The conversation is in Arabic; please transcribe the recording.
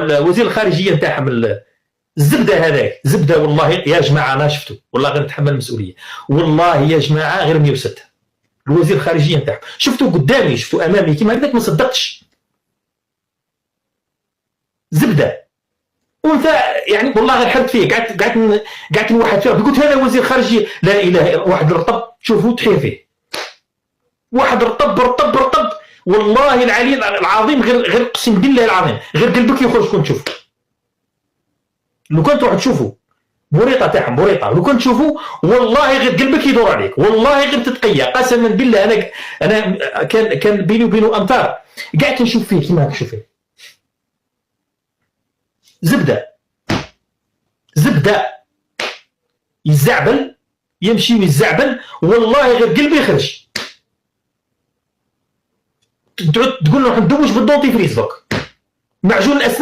وزير الخارجيه نتاعهم الزبده هذاك زبده والله يا جماعه انا شفته والله غير نتحمل المسؤوليه والله يا جماعه غير 106 الوزير الخارجيه نتاعهم شفته قدامي شفته امامي كيما هكذاك ما صدقتش زبده وانت يعني والله غير حرت فيه قعدت نوحد فيه قلت هذا وزير خارجيه لا اله الا واحد رطب شوفوا تحيا فيه واحد رطب والله العلي العظيم غير قسم بالله العظيم غير قلبك يخرج كنت تشوف لو كنت تروح تشوفوا بوريطه تاعهم بوريطه لو كنت تشوفوا والله غير قلبك يدور عليك والله غير تتقيا قسما بالله انا كان بيني وبينه امتار قعدت نشوف فيه كيما نشوف فيه زبده يزعبل يمشي ويزعبل والله غير قلبي يخرج تقول له ندوش بالدونتيفريز دوك معجون الاسنان